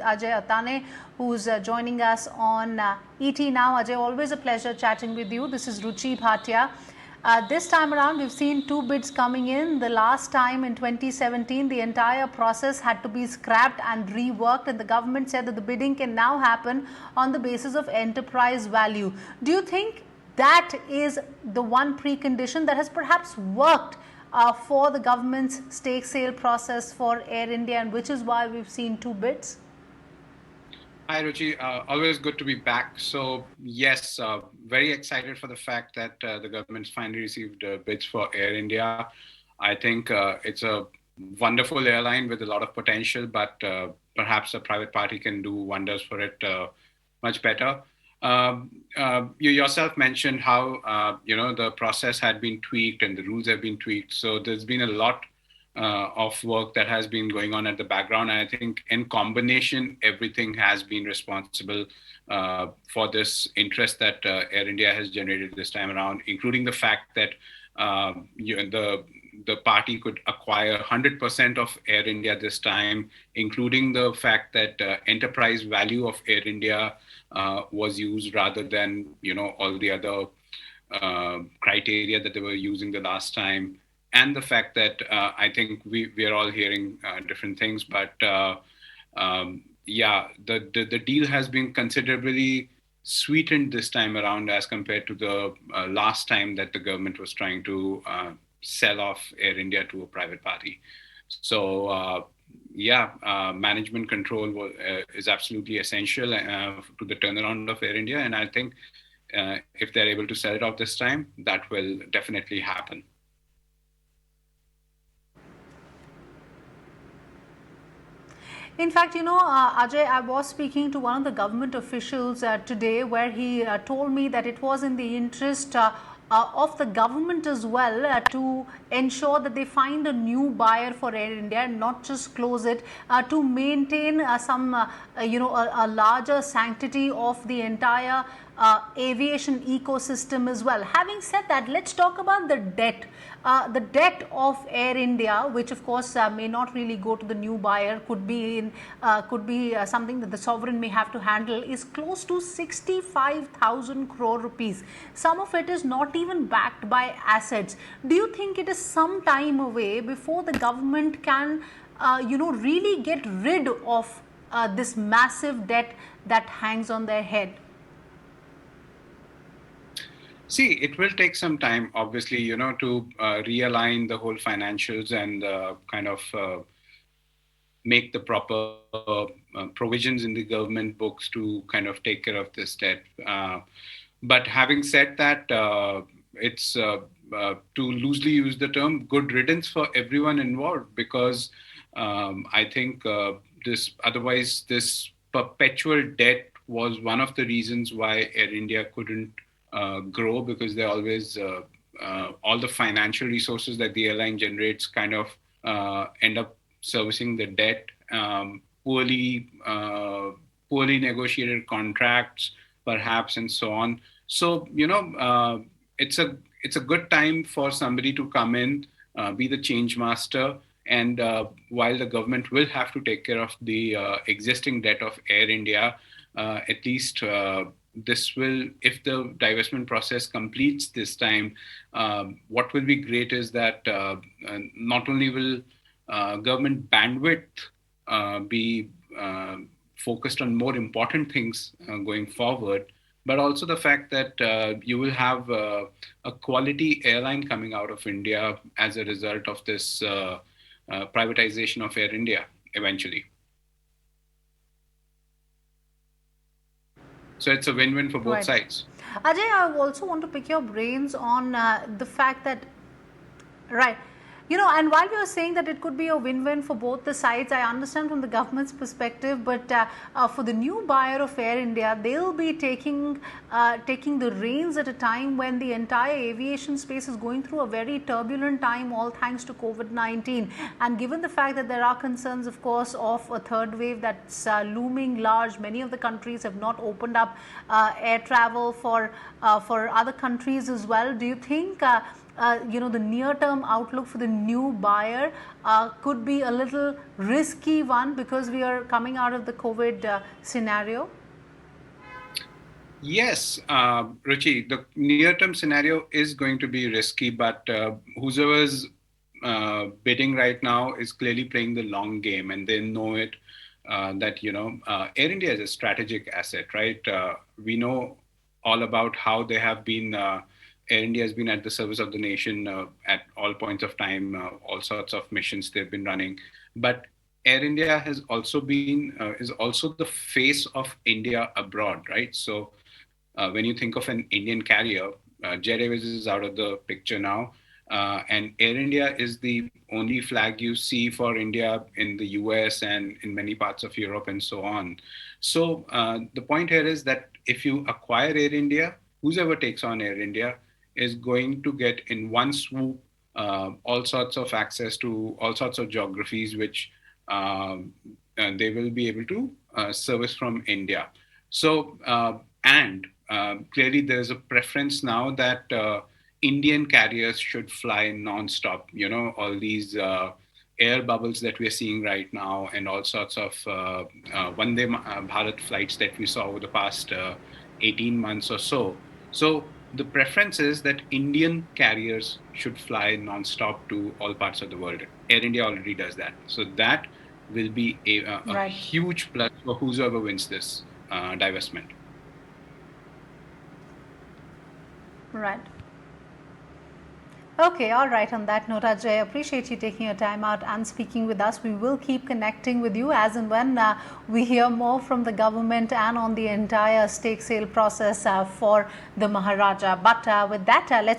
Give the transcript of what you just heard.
Ajay Awtaney, who's joining us on ET Now. Ajay, always a pleasure chatting with you. This is Ruchi Bhatia. This time around, we've seen two bids coming in. The last time in 2017, the entire process had to be scrapped and reworked, and the government said that the bidding can now happen on the basis of enterprise value. Do you think that is the one precondition that has perhaps worked for the government's stake sale process for Air India, and which is why we've seen two bids? Hi, Ruchi. Always good to be back. So, yes, very excited for the fact that the government's finally received bids for Air India. I think it's a wonderful airline with a lot of potential, but perhaps a private party can do wonders for it much better. You yourself mentioned how the process had been tweaked and the rules have been tweaked. So there's been a lot of work that has been going on at the background. And I think in combination, everything has been responsible for this interest that Air India has generated this time around, including the fact that the party could acquire 100% of Air India this time, including the fact that enterprise value of Air India was used rather than all the other criteria that they were using the last time. And the fact that I think we are all hearing different things, but the deal has been considerably sweetened this time around as compared to the last time that the government was trying to sell off Air India to a private party. So management control is absolutely essential to the turnaround of Air India, and I think if they're able to sell it off this time, that will definitely happen. In fact, Ajay, I was speaking to one of the government officials today where he told me that it was in the interest of the government as well to ensure that they find a new buyer for Air India and not just close it, to maintain a larger sanctity of the entire aviation ecosystem as well. Having said that, let's talk about the debt. The debt of Air India, which of course may not really go to the new buyer, could be something that the sovereign may have to handle, is close to 65,000 crore rupees. Some of it is not even backed by assets. Do you think it is some time away before the government can, really get rid of this massive debt that hangs on their head? See, it will take some time, obviously, to realign the whole financials and kind of make the proper provisions in the government books to kind of take care of this debt. But having said that, it's, to loosely use the term, good riddance for everyone involved, because I think this perpetual debt was one of the reasons why Air India couldn't grow, because they always all the financial resources that the airline generates kind of end up servicing the debt, poorly negotiated contracts perhaps, and so on. So it's a good time for somebody to come in, be the change master, and while the government will have to take care of the existing debt of Air India, at least this will, if the divestment process completes this time, what will be great is that not only will government bandwidth be focused on more important things going forward, but also the fact that you will have a quality airline coming out of India as a result of this privatization of Air India eventually. So it's a win-win for both sides. Ajay, I also want to pick your brains on the fact that, right, and while we were saying that it could be a win-win for both the sides, I understand from the government's perspective, but for the new buyer of Air India, they'll be taking the reins at a time when the entire aviation space is going through a very turbulent time, all thanks to COVID-19. And given the fact that there are concerns, of course, of a third wave that's looming large, many of the countries have not opened up air travel for other countries as well. Do you think the near-term outlook for the new buyer could be a little risky one because we are coming out of the COVID scenario? Yes, Ruchi, the near-term scenario is going to be risky, but whoever's bidding right now is clearly playing the long game, and they know it. That Air India is a strategic asset, right? We know all about how they have been. Air India has been at the service of the nation at all points of time, all sorts of missions they've been running. But Air India has also been is also the face of India abroad, right? So when you think of an Indian carrier, Jet Airways is out of the picture now, and Air India is the only flag you see for India in the US and in many parts of Europe and so on. So the point here is that if you acquire Air India, whoever takes on Air India is going to get in one swoop all sorts of access to all sorts of geographies which they will be able to service from India. So, and clearly there's a preference now that Indian carriers should fly non-stop. All these air bubbles that we're seeing right now and all sorts of Vande Bharat flights that we saw over the past 18 months or so. So the preference is that Indian carriers should fly non-stop to all parts of the world. Air India already does that. So that will be a Right. huge plus for whoever wins this divestment. Right. Okay, all right. On that note, Ajay, appreciate you taking your time out and speaking with us. We will keep connecting with you as and when we hear more from the government and on the entire stake sale process for the Maharaja. But with that, let's